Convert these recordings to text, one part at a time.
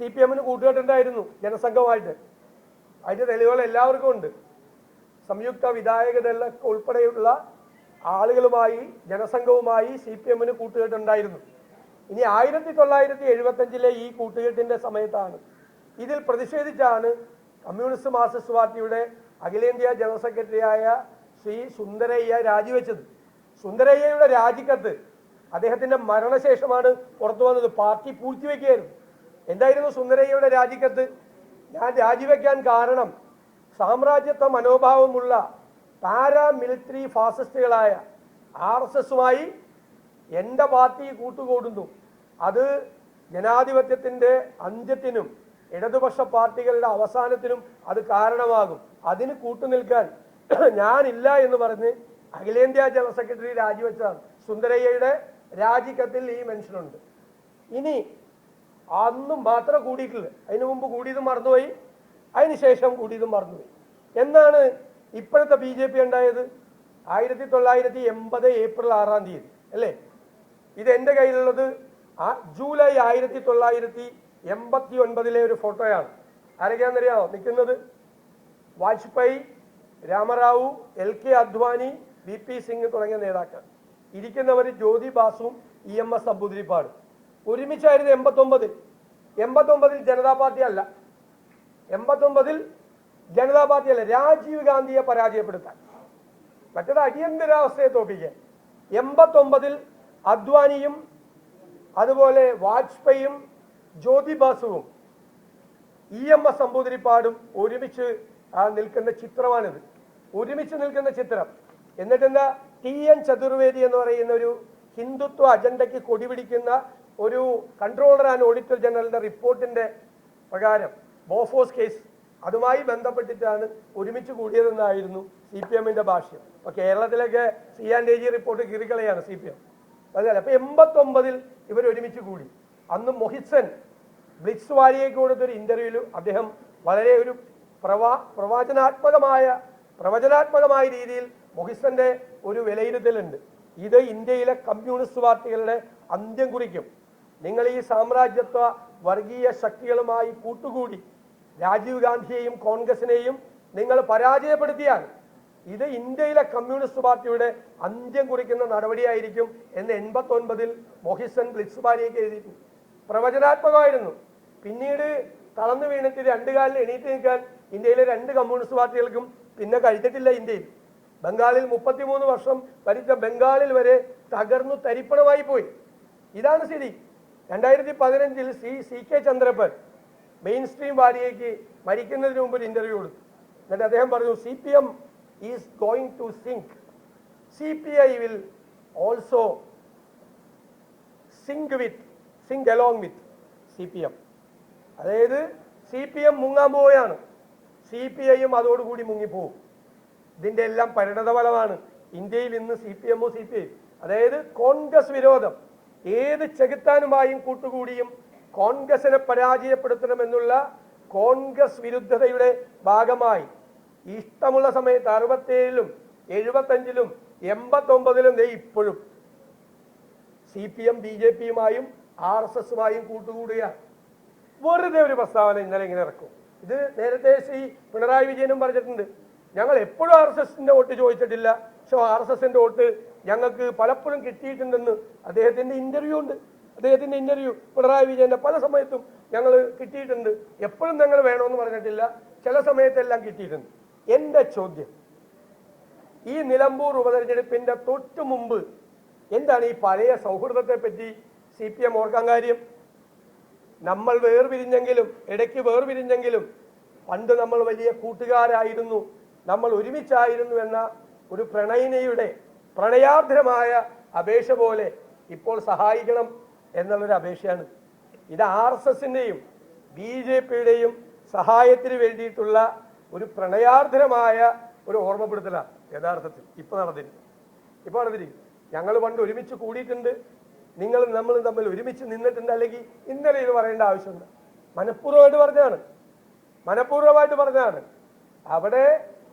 CPM കൂട്ടുകെട്ടുണ്ടായിരുന്നു ജനസംഘമായിട്ട്. അതിൻ്റെ തെളിവുകൾ എല്ലാവർക്കും ഉണ്ട്. സംയുക്ത വിധായകദള ഉൾപ്പെടെയുള്ള ആളുകളുമായി ജനസംഘവുമായി CPM കൂട്ടുകെട്ടുണ്ടായിരുന്നു. ഇനി 1975 ഈ കൂട്ടുകെട്ടിൻ്റെ സമയത്താണ് ഇതിൽ പ്രതിഷേധിച്ചാണ് കമ്മ്യൂണിസ്റ്റ് മാർക്സിസ്റ്റ് പാർട്ടിയുടെ അഖിലേന്ത്യാ ജനറൽ സെക്രട്ടറിയായ ശ്രീ സുന്ദരയ്യ രാജിവെച്ചത്. സുന്ദരയ്യയുടെ രാജിക്കത്ത് അദ്ദേഹത്തിൻ്റെ മരണശേഷമാണ് പുറത്തു വന്നത്. പാർട്ടി പൂഴ്ത്തിവെക്കുകയായിരുന്നു. എന്തായിരുന്നു സുന്ദരയ്യയുടെ രാജിക്കത്ത്? ഞാൻ രാജിവെക്കാൻ കാരണം സാമ്രാജ്യത്വ മനോഭാവമുള്ള പാരാമിലിറ്ററി ഫാസിസ്റ്റുകളായ RSSുമായി എൻ്റെ പാർട്ടി കൂട്ടുകൂടുന്നു. അത് ജനാധിപത്യത്തിൻ്റെ അന്ത്യത്തിനും ഇടതുപക്ഷ പാർട്ടികളുടെ അവസാനത്തിനും അത് കാരണമാകും. അതിന് കൂട്ടുനിൽക്കാൻ ഞാനില്ല എന്ന് പറഞ്ഞ് അഖിലേന്ത്യാ ജനറൽ സെക്രട്ടറി രാജിവെച്ചതാണ്. സുന്ദരയ്യയുടെ രാജിക്കത്തിൽ ഈ മെൻഷനുണ്ട്. ഇനി അന്നും മാത്രം കൂടിയിട്ടില്ല. അതിനു മുമ്പ് കൂടിയതും മറന്നുപോയി, അതിനുശേഷം കൂടിയതും മറന്നുപോയി. എന്നാണ് ഇപ്പോഴത്തെ BJP ഉണ്ടായത്? 1980 ഏപ്രിൽ 6 അല്ലേ? ഇത് എൻ്റെ കയ്യിലുള്ളത് ജൂലൈ 1989 ഒരു ഫോട്ടോയാണ്. ആരൊക്കെയാണെന്നറിയാമോ നിൽക്കുന്നത്? വാജ്പേയി, രാമറാവു, LK അദ്വാനി, VP സിംഗ് തുടങ്ങിയ നേതാക്കൾ. ഇരിക്കുന്നവർ ജ്യോതി ബാസുവും EMS നമ്പൂതിരിപ്പാടും ഒരുമിച്ചായിരുന്നു 89. ജനതാ പാർട്ടി അല്ല. 89 ജനതാ പാർട്ടി അല്ല, രാജീവ് ഗാന്ധിയെ പരാജയപ്പെടുത്താൻ, മറ്റേത് അടിയന്തരാവസ്ഥയെ തോപ്പിക്കാൻ. 89 അദ്വാനിയും അതുപോലെ വാജ്പേയിയും ജ്യോതി ബാസുവും EMS നമ്പൂതിരിപ്പാടും ഒരുമിച്ച് നിൽക്കുന്ന ചിത്രമാണിത്. ഒരുമിച്ച് നിൽക്കുന്ന ചിത്രം. എന്നിട്ടെന്താ TN ചതുർവേദി എന്ന് പറയുന്ന ഒരു ഹിന്ദുത്വ അജണ്ടയ്ക്ക് കൊടിപിടിക്കുന്ന ഒരു കൺട്രോളർ ആൻഡ് ഓഡിറ്റർ ജനറലിന്റെ റിപ്പോർട്ടിന്റെ പ്രകാരം ബോഫോസ് കേസ് അതുമായി ബന്ധപ്പെട്ടിട്ടാണ് ഒരുമിച്ച് കൂടിയതെന്നായിരുന്നു CPMന്റെ ഭാഷ്യം. അപ്പോൾ കേരളത്തിലൊക്കെ C&AG റിപ്പോർട്ട് കീറിക്കളയാണ് CPM. അതല്ല. അപ്പോൾ 89 ഇവർ ഒരുമിച്ച് കൂടി. അന്ന് മൊഹിസൻ ബ്ലിറ്റ്സ് വാരിയയ്ക്ക് കൊടുത്തൊരു ഇന്റർവ്യൂവിൽ അദ്ദേഹം വളരെ ഒരു പ്രവചനാത്മകമായ രീതിയിൽ മൊഹിസന്റെ ഒരു വിലയിരുത്തലുണ്ട്. ഇത് ഇന്ത്യയിലെ കമ്മ്യൂണിസ്റ്റ് പാർട്ടികളുടെ അന്ത്യം കുറിക്കും. നിങ്ങൾ ഈ സാമ്രാജ്യത്വ വർഗീയ ശക്തികളുമായി കൂട്ടുകൂടി രാജീവ് ഗാന്ധിയെയും കോൺഗ്രസിനെയും നിങ്ങൾ പരാജയപ്പെടുത്തിയാൽ ഇത് ഇന്ത്യയിലെ കമ്മ്യൂണിസ്റ്റ് പാർട്ടിയുടെ അന്ത്യം കുറിക്കുന്ന നടപടിയായിരിക്കും എന്ന് 89 മൊഹിസൻ ബ്ലിറ്റ്സ് വാരിയയ്ക്ക് എഴുതിയിട്ടുണ്ട്. പ്രവചനാത്മകമായിരുന്നു. പിന്നീട് തളർന്നു വീണിട്ട് 2 കാലിൽ എണീറ്റ് നിൽക്കാൻ ഇന്ത്യയിലെ 2 കമ്മ്യൂണിസ്റ്റ് പാർട്ടികൾക്കും പിന്നെ കഴിഞ്ഞിട്ടില്ല. ഇന്ത്യയിൽ ബംഗാളിൽ 33 വർഷം ഭരിച്ച ബംഗാളിൽ വരെ തകർന്നു തരിപ്പണമായി പോയി. ഇതാണ് സ്ഥിതി. 2015 CK ചന്ദ്രപ്പൻ മെയിൻ സ്ട്രീം വാരിയയ്ക്ക് മരിക്കുന്നതിന് മുമ്പ് ഒരു ഇന്റർവ്യൂ കൊടുത്തു. എന്നിട്ട് അദ്ദേഹം പറഞ്ഞു, CPM is going to sink. CPI will also sink along with CPM. അതായത് CPM മുങ്ങാൻ പോവുകയാണ്, CPIയും അതോടുകൂടി മുങ്ങിപ്പോവും. ഇതിൻ്റെ എല്ലാം പരിണതഫലമാണ് ഇന്ത്യയിൽ ഇന്ന് CPM CPI. അതായത് കോൺഗ്രസ് വിരോധം. ഏത് ചെകുത്താനുമായും കൂട്ടുകൂടിയും കോൺഗ്രസിനെ പരാജയപ്പെടുത്തണമെന്നുള്ള കോൺഗ്രസ് വിരുദ്ധതയുടെ ഭാഗമായി ഇഷ്ടമുള്ള സമയത്ത് 67-ലും 75-ലും 89-ലും ഇപ്പോഴും CPM BJPയുമായും RSSുമായും കൂട്ടുകൂടുകയാണ്. വെറുതെ ഒരു പ്രസ്താവന ഇന്നലെ ഇങ്ങനെ ഇറക്കും. ഇത് നേരത്തെ ശ്രീ പിണറായി വിജയനും പറഞ്ഞിട്ടുണ്ട്. ഞങ്ങൾ എപ്പോഴും RSSന്റെ വോട്ട് ചോദിച്ചിട്ടില്ല, പക്ഷെ RSSന്റെ വോട്ട് ഞങ്ങൾക്ക് പലപ്പോഴും കിട്ടിയിട്ടുണ്ടെന്ന് അദ്ദേഹത്തിന്റെ ഇന്റർവ്യൂ ഉണ്ട്. അദ്ദേഹത്തിന്റെ ഇന്റർവ്യൂ പിണറായി വിജയന്റെ പല സമയത്തും ഞങ്ങൾ കിട്ടിയിട്ടുണ്ട്. എപ്പോഴും ഞങ്ങൾ വേണമെന്ന് പറഞ്ഞിട്ടില്ല, ചില സമയത്തെല്ലാം കിട്ടിയിട്ടുണ്ട്. എൻ്റെ ചോദ്യം, ഈ നിലമ്പൂർ ഉപതെരഞ്ഞെടുപ്പിന്റെ തൊട്ടു മുമ്പ് എന്താണ് ഈ പഴയ സൗഹൃദത്തെ പറ്റി CPM ഓർക്കാൻ കാര്യം? നമ്മൾ വേർപിരിഞ്ഞെങ്കിലും, ഇടയ്ക്ക് വേർപിരിഞ്ഞെങ്കിലും പണ്ട് നമ്മൾ വലിയ കൂട്ടുകാരായിരുന്നു, നമ്മൾ ഒരുമിച്ചായിരുന്നു എന്ന ഒരു പ്രണയിനിയുടെ പ്രണയാർദ്രമായ അപേക്ഷ പോലെ ഇപ്പോൾ സഹായിക്കണം എന്നുള്ളൊരു അപേക്ഷയാണ്. ഇത് RSSന്റെയും BJPയുടെയും സഹായത്തിന് വേണ്ടിയിട്ടുള്ള ഒരു പ്രണയാർദ്രമായ ഒരു ഓർമ്മപ്പെടുത്തലാണ് യഥാർത്ഥത്തിൽ ഇപ്പോൾ നടന്നിരിക്കും. ഞങ്ങൾ പണ്ട് ഒരുമിച്ച് കൂടിയിട്ടുണ്ട്, നമ്മൾ തമ്മിൽ ഒരുമിച്ച് നിന്നിട്ടുണ്ട്. അല്ലെങ്കിൽ ഇന്നലെ ഇത് പറയേണ്ട ആവശ്യമുണ്ട്? മനഃപൂർവ്വമായിട്ട് പറഞ്ഞാണ്. അവിടെ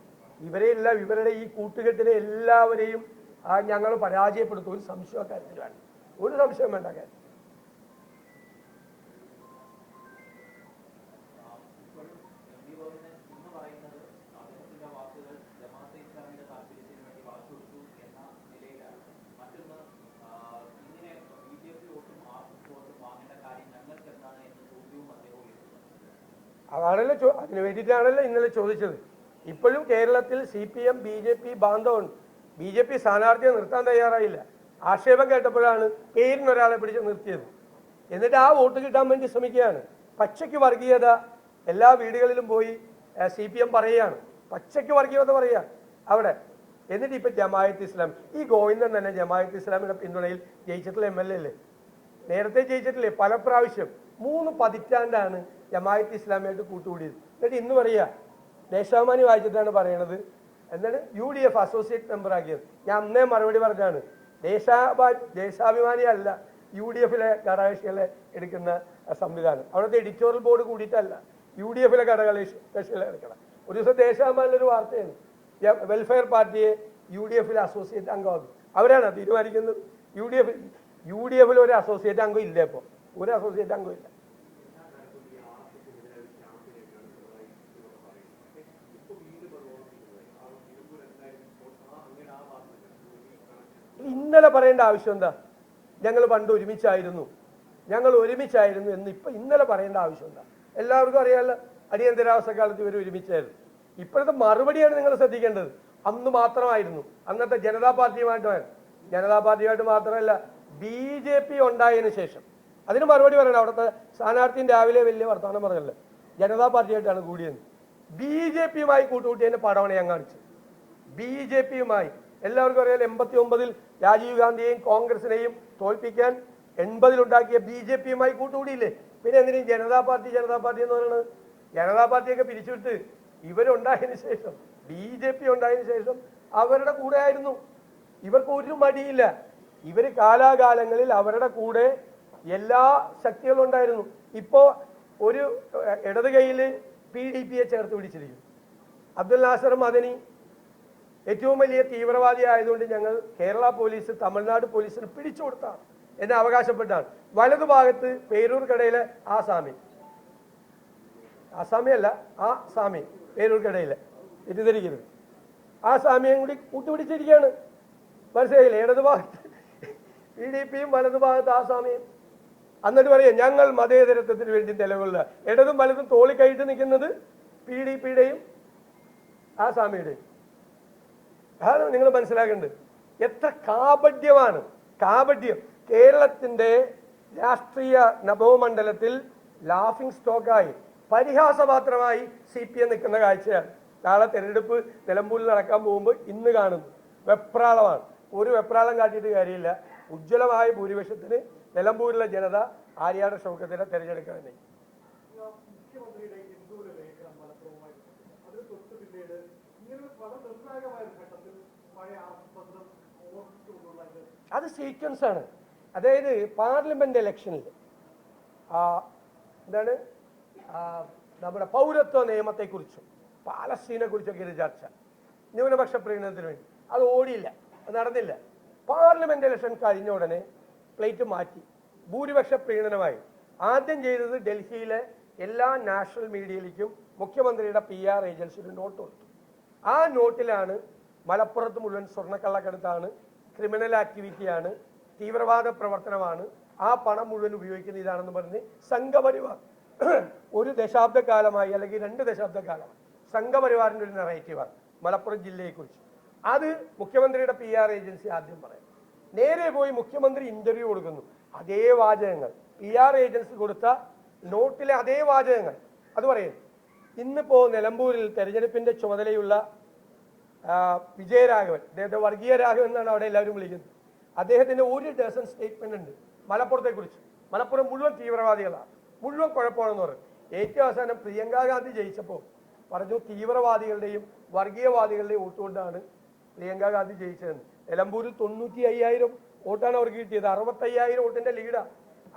ഇവരെല്ലാം, ഇവരുടെ ഈ കൂട്ടുകെട്ടിലെ എല്ലാവരെയും ഞങ്ങൾ പരാജയപ്പെടുത്തും. ഒരു സംശയം വേണ്ട കാര്യം. അതാണല്ലോ അതിനു വേണ്ടിയിട്ടാണല്ലോ ഇന്നലെ ചോദിച്ചത്. ഇപ്പോഴും കേരളത്തിൽ CPM BJP ബാന്ധവുണ്ട്. BJP സ്ഥാനാർത്ഥിയെ നിർത്താൻ തയ്യാറായില്ല. ആക്ഷേപം കേട്ടപ്പോഴാണ് പേരിനൊരാളെ പിടിച്ച് നിർത്തിയത്. എന്നിട്ട് ആ വോട്ട് കിട്ടാൻ വേണ്ടി ശ്രമിക്കുകയാണ്. പച്ചയ്ക്ക് വർഗീയത എല്ലാ വീടുകളിലും പോയി CPM പറയുകയാണ്, പച്ചയ്ക്ക് വർഗീയത പറയുക അവിടെ. എന്നിട്ട് ഇപ്പം ജമായത്ത് ഇസ്ലാം, ഈ ഗോവിന്ദൻ തന്നെ ജമായത്ത് ഇസ്ലാമിയുടെ പിന്തുണയിൽ ജയിച്ചിട്ടുള്ള MLA അല്ലേ, നേരത്തെ ജയിച്ചിട്ടില്ലേ പല പ്രാവശ്യം. 3 പതിറ്റാണ്ടാണ് ജമായത്ത് ഇസ്ലാമിയായിട്ട് കൂട്ടുകൂടിയത്. എന്നിട്ട് ഇന്ന് പറയുക, ദേശാഭിമാനി വായിച്ചിട്ടാണ് പറയണത്, എന്താണ് UDF അസോസിയേറ്റ് മെമ്പർ ആക്കിയത്. ഞാൻ അന്നേ മറുപടി പറഞ്ഞാണ്, ദേശാഭിമാനി അല്ല UDFിലെ ഘടകകക്ഷികളെ എടുക്കുന്ന സംവിധാനം. അവിടുത്തെ എഡിറ്റോറിയൽ ബോർഡ് കൂടിയിട്ടല്ല UDFിലെ ഘടകകക്ഷികളെ എടുക്കണം. ഒരു ദിവസം ദേശാഭിമാനിലൊരു വാർത്തയാണ്, വെൽഫെയർ പാർട്ടിയെ UDFിലെ അസോസിയേറ്റ് അംഗമാകും. അവരാണ് തീരുമാനിക്കുന്നത്. UDFിൽ ഒരു അസോസിയേറ്റ് അംഗം ഇല്ല. ഇപ്പോൾ ഒരു അസോസിയേറ്റ് അംഗം ഇല്ല. ഇന്നലെ പറയേണ്ട ആവശ്യം എന്താ? ഞങ്ങൾ പണ്ട് ഒരുമിച്ചായിരുന്നു എന്ന് ഇന്നലെ പറയേണ്ട ആവശ്യം എന്താ? എല്ലാവർക്കും അറിയാമല്ലോ, അടിയന്തരാവസ്ഥ കാലത്ത് ഇവർ ഒരുമിച്ചായിരുന്നു. ഇപ്പോഴത്തെ മറുപടിയാണ് നിങ്ങൾ ശ്രദ്ധിക്കേണ്ടത്. അന്ന് മാത്രമായിരുന്നു, അന്നത്തെ ജനതാ പാർട്ടിയുമായിട്ട് മാത്രമല്ല BJP ഉണ്ടായതിനു ശേഷം. അതിന് മറുപടി പറയണം. അവിടുത്തെ സ്ഥാനാർത്ഥിയും രാവിലെ വലിയ വർത്തമാനം പറഞ്ഞല്ലോ, ജനതാ പാർട്ടിയായിട്ടാണ് കൂടിയെന്ന്. BJPയുമായി കൂട്ടുകൂട്ടിയതിന്റെ പടമാണ് ഞാൻ കാണിച്ചത്. BJPയുമായി എല്ലാവർക്കും അറിയാം, 89-ൽ രാജീവ് ഗാന്ധിയെയും കോൺഗ്രസിനെയും തോൽപ്പിക്കാൻ 80-ൽ BJPയുമായി കൂട്ടുകൂടിയില്ലേ? പിന്നെ എന്തിനും ജനതാ പാർട്ടി എന്ന് പറയുന്നത്? ജനതാ പാർട്ടിയൊക്കെ പിരിച്ചുവിട്ട് ഇവരുണ്ടായതിനു ശേഷം, BJP ഉണ്ടായതിനു ശേഷം അവരുടെ കൂടെ ആയിരുന്നു. ഇവർക്ക് ഒരു മടിയില്ല. ഇവർ കാലാകാലങ്ങളിൽ അവരുടെ കൂടെ എല്ലാ ശക്തികളും ഉണ്ടായിരുന്നു. ഇപ്പോൾ ഒരു ഇടത് കൈയിൽ PDPയെ ചേർത്ത് പിടിച്ചിരിക്കുന്നു. അബ്ദുൽ നാസർ മദനി ഏറ്റവും വലിയ തീവ്രവാദി ആയതുകൊണ്ട് ഞങ്ങൾ കേരള പോലീസ് തമിഴ്നാട് പോലീസിന് പിടിച്ചു കൊടുത്താണ് എന്ന് അവകാശപ്പെട്ടാണ്. വലതുഭാഗത്ത് പേരൂർക്കടയിലെ ആസാമി പേരൂർക്കടയിലെ തെറ്റിദ്ധരിക്കരുത്, ആ സാമിയും കൂടി കൂട്ടുപിടിച്ചിരിക്കുകയാണ്. മനസ്സിലായില്ലേ? ഇടതുഭാഗത്ത് PDPയും വലതുഭാഗത്ത് ആസാമിയും. എന്നിട്ട് പറയാം, ഞങ്ങൾ മതേതരത്വത്തിന് വേണ്ടി നിലകൊള്ളുക. ഇടതും വലതും തോളിക്കഴിട്ട് നിൽക്കുന്നത് PDPയുടെയും ആസാമിയുടെയും. അതാണ് നിങ്ങൾ മനസ്സിലാക്കേണ്ടത്. എത്ര കാപട്യമാണ്, കാപട്യം. കേരളത്തിന്റെ രാഷ്ട്രീയ നഭോമണ്ഡലത്തിൽ ലാഫിംഗ് സ്റ്റോക്കായി, പരിഹാസപാത്രമായി CPM നിൽക്കുന്ന കാഴ്ചയാണ്. നാളെ തെരഞ്ഞെടുപ്പ് നിലമ്പൂരിൽ നടക്കാൻ പോകുമ്പോൾ ഇന്ന് കാണുന്നു. വെപ്രാളമാണ്. ഒരു വെപ്രാളം കാട്ടിയിട്ട് കാര്യമില്ല. ഉജ്ജ്വലമായ ഭൂരിപക്ഷത്തിന് നിലമ്പൂരിലെ ജനത ആര്യാട ഷൗക്കത്തിനെ തെരഞ്ഞെടുക്കാൻ. അത് സീക്വൻസ് ആണ്. അതായത് പാർലമെന്റ് ഇലക്ഷനിൽ എന്താണ് നമ്മുടെ പൗരത്വ നിയമത്തെക്കുറിച്ചും പാലസ്തീനെ കുറിച്ചൊക്കെ ഒരു ചർച്ച, ന്യൂനപക്ഷ പ്രീണനത്തിന് വേണ്ടി. അത് ഓടിയില്ല, അത് നടന്നില്ല. പാർലമെന്റ് ഇലക്ഷൻ കഴിഞ്ഞ ഉടനെ പ്ലേറ്റ് മാറ്റി, ഭൂരിപക്ഷ പ്രീണനമായി. ആദ്യം ചെയ്തത് ഡൽഹിയിലെ എല്ലാ നാഷണൽ മീഡിയയിലേക്കും മുഖ്യമന്ത്രിയുടെ PR ഏജൻസി ഒരു നോട്ട് കൊടുത്തു. ആ നോട്ടിലാണ് മലപ്പുറത്ത് മുഴുവൻ സ്വർണ്ണക്കള്ളക്കടത്താണ്, ക്രിമിനൽ ആക്ടിവിറ്റിയാണ്, തീവ്രവാദ പ്രവർത്തനമാണ്, ആ പണം മുഴുവൻ ഉപയോഗിക്കുന്ന ഇതാണെന്ന് പറഞ്ഞ് സംഘപരിവാർ ഒരു ദശാബ്ദക്കാലമായി അല്ലെങ്കിൽ 2 ദശാബ്ദക്കാലമായി സംഘപരിവാറിൻ്റെ ഒരു നറേറ്റീവാണ് മലപ്പുറം ജില്ലയെക്കുറിച്ച്. അത് മുഖ്യമന്ത്രിയുടെ PR ഏജൻസി ആദ്യം പറയും. നേരെ പോയി മുഖ്യമന്ത്രി ഇന്റർവ്യൂ കൊടുക്കുന്നു. അതേ വാചകങ്ങൾ, PR ഏജൻസി കൊടുത്ത നോട്ടിലെ അതേ വാചകങ്ങൾ അത് പറയുന്നു. ഇന്നിപ്പോ നിലമ്പൂരിൽ തെരഞ്ഞെടുപ്പിന്റെ ചുമതലയുള്ള വിജയരാഘവൻ, അദ്ദേഹത്തെ വർഗീയ രാഘവൻ എന്നാണ് അവിടെ എല്ലാവരും വിളിക്കുന്നത്. അദ്ദേഹത്തിന്റെ 1 ഡസൻ സ്റ്റേറ്റ്മെന്റ് ഉണ്ട് മലപ്പുറത്തെ കുറിച്ച്. മലപ്പുറം മുഴുവൻ തീവ്രവാദികളാണ്, മുഴുവൻ കുഴപ്പമാണെന്ന് പറയും. ഏറ്റവും അവസാനം പ്രിയങ്ക ഗാന്ധി ജയിച്ചപ്പോൾ പറഞ്ഞു, തീവ്രവാദികളുടെയും വർഗീയവാദികളുടെയും വോട്ടുകൊണ്ടാണ് പ്രിയങ്ക ഗാന്ധി ജയിച്ചതെന്ന്. നിലമ്പൂരിൽ 95,000 വോട്ടാണ് അവർക്ക് കിട്ടിയത്. 65,000 വോട്ടിന്റെ ലീഡാണ്.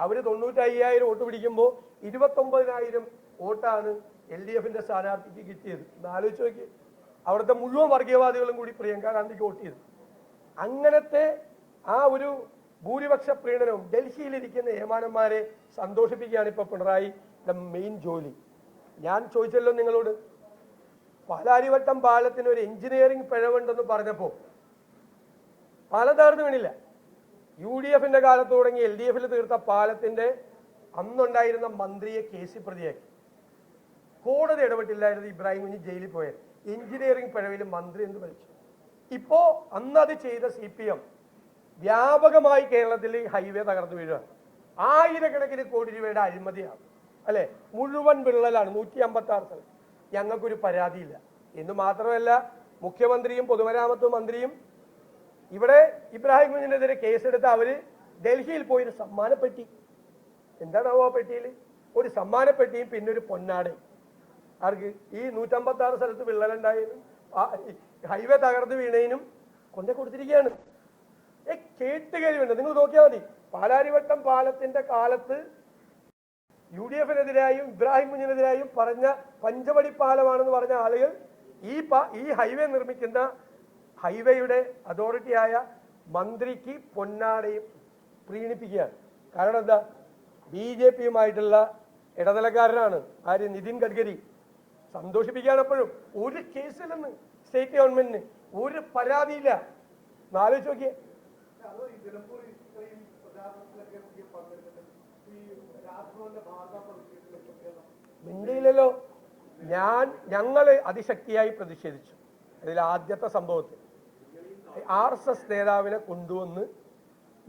അവർ 95,000 വോട്ട് പിടിക്കുമ്പോൾ 29,000 വോട്ടാണ് LDFിന്റെ സ്ഥാനാർത്ഥിക്ക് കിട്ടിയത്. ആലോചിച്ച് നോക്കി, അവിടുത്തെ മുഴുവൻ വർഗീയവാദികളും കൂടി പ്രിയങ്ക ഗാന്ധിക്ക് വോട്ട് ചെയ്തു. അങ്ങനത്തെ ആ ഒരു ഭൂരിപക്ഷ പ്രീണനവും ഡൽഹിയിലിരിക്കുന്ന ഏമാനന്മാരെ സന്തോഷിപ്പിക്കുകയാണ് ഇപ്പോൾ പിണറായിയുടെ മെയിൻ ജോലി. ഞാൻ ചോദിച്ചല്ലോ നിങ്ങളോട്, പാലാരിവട്ടം പാലത്തിന് ഒരു എഞ്ചിനീയറിംഗ് പിഴവുണ്ടെന്ന് പറഞ്ഞപ്പോൾ പാലം തകർന്നു വീണില്ല. UDFിന്റെ കാലത്ത് തുടങ്ങി LDFിൽ തീർത്ത പാലത്തിന്റെ അന്നുണ്ടായിരുന്ന മന്ത്രിയെ കേസിൽ പ്രതിയാക്കി. കോടതി ഇടപെട്ടില്ലായിരുന്നു ഇബ്രാഹിം കുഞ്ഞ് ജയിലിൽ പോയത്. എഞ്ചിനീയറിംഗ് പിഴവിൽ മന്ത്രി എന്ന് വിളിച്ചു. ഇപ്പോ അന്ന് അത് ചെയ്ത CPM വ്യാപകമായി കേരളത്തിൽ ഹൈവേ തകർന്നു വീഴുകയാണ്. ആയിരക്കണക്കിന് കോടി രൂപയുടെ അഴിമതിയാണ്, അല്ലെ? മുഴുവൻ വിള്ളലാണ് 156 സ്ഥലം. ഞങ്ങൾക്കൊരു പരാതിയില്ല എന്ന് മാത്രമല്ല, മുഖ്യമന്ത്രിയും പൊതുമരാമത്ത് മന്ത്രിയും ഇവിടെ ഇബ്രാഹിം കുഞ്ഞിനെതിരെ കേസെടുത്ത് അവര് ഡൽഹിയിൽ പോയൊരു സമ്മാനപ്പെട്ടി, എന്താണാവോ ആ പെട്ടിയിൽ? ഒരു സമ്മാനപ്പെട്ടിയും പിന്നെ ഒരു പൊന്നാടയും. ആർക്ക്? ഈ 156 സ്ഥലത്ത് വിള്ളലുണ്ടായതിനും ഹൈവേ തകർന്നു വീണതിനും കൊണ്ടേ കൊടുത്തിരിക്കുകയാണ്. കേട്ടുകഴിവുണ്ട്, നിങ്ങൾ നോക്കിയാൽ മതി. പാലാരിവട്ടം പാലത്തിന്റെ കാലത്ത് UDF-നെതിരായും ഇബ്രാഹിം കുഞ്ഞിനെതിരായും പറഞ്ഞ പഞ്ചവടി പാലമാണെന്ന് പറഞ്ഞ ആളുകൾ ഈ ഹൈവേ നിർമ്മിക്കുന്ന ഹൈവേയുടെ അതോറിറ്റിയായ മന്ത്രിക്ക് പൊന്നാടയും പ്രീണിപ്പിക്കുകയാണ്. കാരണം എന്താ? BJP-യുമായിട്ടുള്ള ഇടനിലക്കാരനാണ് ആര്? നിതിൻ ഗഡ്കരി. സന്തോഷിപ്പിക്കുകയാണ്. എപ്പോഴും ഒരു കേസിലെന്ന് സ്റ്റേറ്റ് ഗവൺമെന്റിന് ഒരു പരാതിയില്ല. ആലോചിച്ച് നോക്കിയേ. മിണ്ടിയില്ലല്ലോ. ഞങ്ങൾ അതിശക്തിയായി പ്രതിഷേധിച്ചു. അതിൽ ആദ്യത്തെ സംഭവത്തിൽ RSS നേതാവിനെ കൊണ്ടുവന്ന്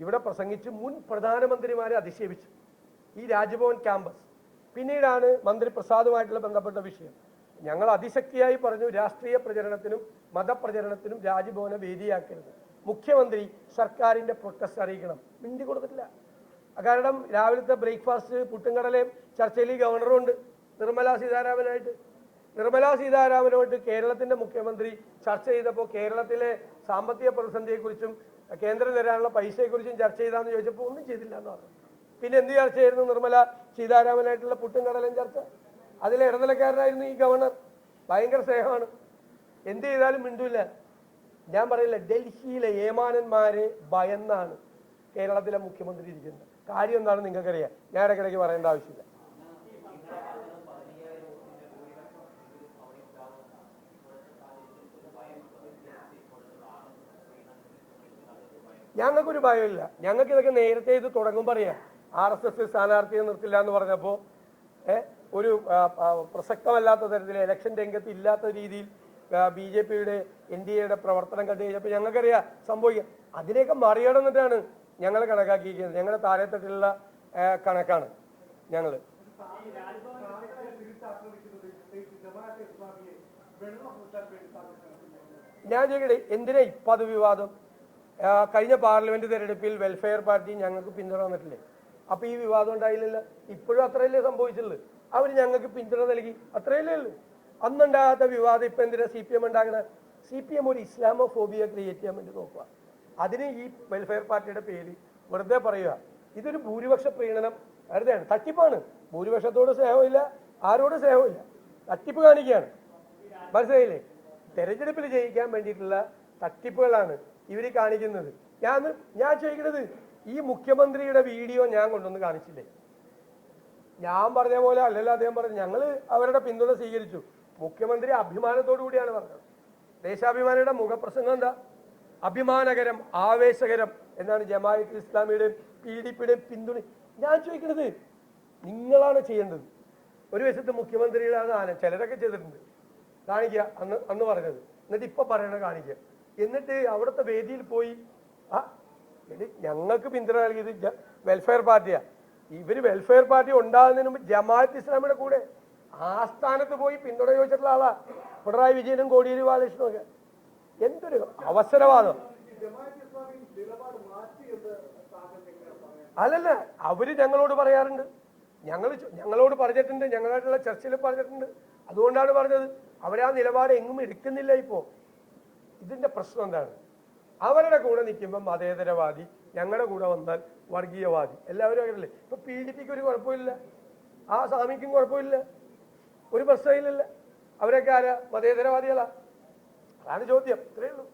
ഇവിടെ പ്രസംഗിച്ച് മുൻ പ്രധാനമന്ത്രിമാരെ അധിക്ഷേപിച്ചു ഈ രാജ്ഭവൻ ക്യാമ്പസ്. പിന്നീടാണ് മന്ത്രി പ്രസാദുമായിട്ടുള്ള ബന്ധപ്പെട്ട വിഷയം. ഞങ്ങൾ അതിശക്തിയായി പറഞ്ഞു, രാഷ്ട്രീയ പ്രചരണത്തിനും മതപ്രചരണത്തിനും രാജ്ഭവനെ വേദിയാക്കരുത്. മുഖ്യമന്ത്രി സർക്കാരിന്റെ പ്രൊട്ടസ്റ്റ് അറിയിക്കണം. മിണ്ടി കൊടുത്തിട്ടില്ല. കാരണം രാവിലത്തെ ബ്രേക്ക്ഫാസ്റ്റ് പുട്ടുംകടലയും ചർച്ചയിൽ ഗവർണറുണ്ട് നിർമ്മലാ സീതാരാമനുമായിട്ട് കേരളത്തിന്റെ മുഖ്യമന്ത്രി ചർച്ച ചെയ്തപ്പോൾ കേരളത്തിലെ സാമ്പത്തിക പ്രതിസന്ധിയെക്കുറിച്ചും കേന്ദ്രം തരാനുള്ള പൈസയെക്കുറിച്ചും ചർച്ച ചെയ്താന്ന് ചോദിച്ചപ്പോൾ ഒന്നും ചെയ്തില്ല എന്ന് പറഞ്ഞു. പിന്നെ എന്ത് ചർച്ചയായിരുന്നു? നിർമ്മലാ സീതാരാമനായിട്ടുള്ള പുട്ടുംകടലയും ചർച്ച. അതിലെ ഇടനിലക്കാരനായിരുന്നു ഈ ഗവർണർ. ഭയങ്കര സ്നേഹമാണ്. എന്ത് ചെയ്താലും മിണ്ടൂല്ല. ഞാൻ പറയില്ല, ഡൽഹിയിലെ ഏമാനന്മാരെ ഭയന്നാണ് കേരളത്തിലെ മുഖ്യമന്ത്രി ഇരിക്കുന്നത്. കാര്യം എന്താണെന്ന് നിങ്ങൾക്കറിയാം. ഞാൻ ഇടയ്ക്കിടയ്ക്ക് പറയേണ്ട ആവശ്യമില്ല. ഞങ്ങൾക്കൊരു ഭയമില്ല. ഞങ്ങൾക്ക് ഇതൊക്കെ നേരത്തെ ഇത് തുടങ്ങുമ്പോൾ അറിയാം. RSS സ്ഥാനാർത്ഥിയെ നിർത്തില്ല എന്ന് പറഞ്ഞപ്പോൾ ഒരു പ്രസക്തമല്ലാത്ത തരത്തിൽ ഇലക്ഷൻ രംഗത്ത് ഇല്ലാത്ത രീതിയിൽ BJP-യുടെ NDA-യുടെ പ്രവർത്തനം കണ്ടു കഴിഞ്ഞപ്പോൾ ഞങ്ങൾക്കറിയാം സംഭവിക്കാം. അതിനെയൊക്കെ മറികടന്നിട്ടാണ് ഞങ്ങൾ കണക്കാക്കിയിരിക്കുന്നത്. ഞങ്ങളുടെ താഴെത്തട്ടിലുള്ള കണക്കാണ് ഞങ്ങൾ. ഞാൻ ചോദിക്കട്ടെ, എന്തിനാ ഇപ്പം അത് വിവാദം? കഴിഞ്ഞ പാർലമെന്റ് തെരഞ്ഞെടുപ്പിൽ വെൽഫെയർ പാർട്ടി ഞങ്ങൾക്ക് പിന്തുണ തന്നിട്ടില്ലേ? അപ്പൊ ഈ വിവാദം ഉണ്ടായില്ലല്ലോ. ഇപ്പോഴും അത്രയല്ലേ സംഭവിച്ചുള്ളൂ. അവർ ഞങ്ങൾക്ക് പിന്തുണ നൽകി, അത്രയല്ലേ ഉള്ളൂ. അന്നുണ്ടാകാത്ത വിവാദം ഇപ്പൊ എന്തിനാ CPM ഉണ്ടാകണ? CPM ഒരു ഇസ്ലാമോഫോബിയ ക്രിയേറ്റ് ചെയ്യാൻ വേണ്ടി നോക്കുക. അതിന് ഈ വെൽഫെയർ പാർട്ടിയുടെ പേര് വെറുതെ പറയുക. ഇതൊരു ഭൂരിപക്ഷ പ്രീണനം, വെറുതെയാണ്, തട്ടിപ്പാണ്. ഭൂരിപക്ഷത്തോട് സ്നേഹമില്ല, ആരോടും സ്നേഹമില്ല, തട്ടിപ്പ് കാണിക്കുകയാണ്. മനസ്സിലായില്ലേ? തെരഞ്ഞെടുപ്പിൽ ജയിക്കാൻ വേണ്ടിയിട്ടുള്ള തട്ടിപ്പുകളാണ് ഇവർ കാണിക്കുന്നത്. ഞാൻ ചോദിക്കുന്നത്, ഈ മുഖ്യമന്ത്രിയുടെ വീഡിയോ ഞാൻ കൊണ്ടൊന്ന് കാണിച്ചില്ലേ? ഞാൻ പറഞ്ഞ പോലെ അല്ലല്ലോ അദ്ദേഹം പറഞ്ഞു. ഞങ്ങൾ അവരുടെ പിന്തുണ സ്വീകരിച്ചു. മുഖ്യമന്ത്രി അഭിമാനത്തോടു കൂടിയാണ് പറഞ്ഞത്. ദേശാഭിമാനിയുടെ മുഖപ്രസംഗം എന്താ? അഭിമാനകരം, ആവേശകരം എന്നാണ് ജമാഅത്ത് ഇസ്ലാമിയുടെയും PDP-യുടെയും പിന്തുണ. ഞാൻ ചോദിക്കുന്നത്, നിങ്ങളാണ് ചെയ്യേണ്ടത്. ഒരു വശത്ത് മുഖ്യമന്ത്രിയുടെ ആണ് ചിലരൊക്കെ ചെയ്തിട്ടുണ്ട്, കാണിക്കുക അന്ന് പറഞ്ഞത്. എന്നിട്ട് ഇപ്പൊ പറയണ കാണിക്കുക. എന്നിട്ട് അവിടുത്തെ വേദിയിൽ പോയി ഞങ്ങൾക്ക് പിന്തുണ നൽകിയത് വെൽഫെയർ പാർട്ടിയാ. ഇവര് വെൽഫെയർ പാർട്ടി ഉണ്ടാകുന്നതിന് മുമ്പ് ജമാഅത്ത് ഇസ്ലാമിയുടെ കൂടെ ആസ്ഥാനത്ത് പോയി പിന്തുണ ചോദിച്ചിട്ടുള്ള ആളാ പിണറായി വിജയനും കോടിയേരി ബാലകൃഷ്ണനും ഒക്കെ. എന്തൊരു അവസരവാദം! അല്ലല്ല, അവര് ഞങ്ങളോട് പറയാറുണ്ട്, ഞങ്ങളോട് പറഞ്ഞിട്ടുണ്ട്, ഞങ്ങളായിട്ടുള്ള ചർച്ചയിൽ പറഞ്ഞിട്ടുണ്ട്. അതുകൊണ്ടാണ് പറഞ്ഞത്. അവരാ നിലപാട് എങ്ങും എടുക്കുന്നില്ല. ഇപ്പോ ഇതിന്റെ പ്രശ്നം എന്താണ്? അവരുടെ കൂടെ നിൽക്കുമ്പോൾ മതേതരവാദി, ഞങ്ങളുടെ കൂടെ വന്നാൽ വർഗീയവാദി. എല്ലാവരും അങ്ങനല്ലേ? ഇപ്പൊ PDP-ക്ക് ഒരു കുഴപ്പമില്ല, ആ സ്വാമിക്കും കുഴപ്പമില്ല, ഒരു പ്രശ്നമില്ലല്ല. അവരൊക്കെ ആരാ? മതേതരവാദികളാ. അതാണ് ചോദ്യം. ഇത്രയേ ഉള്ളൂ.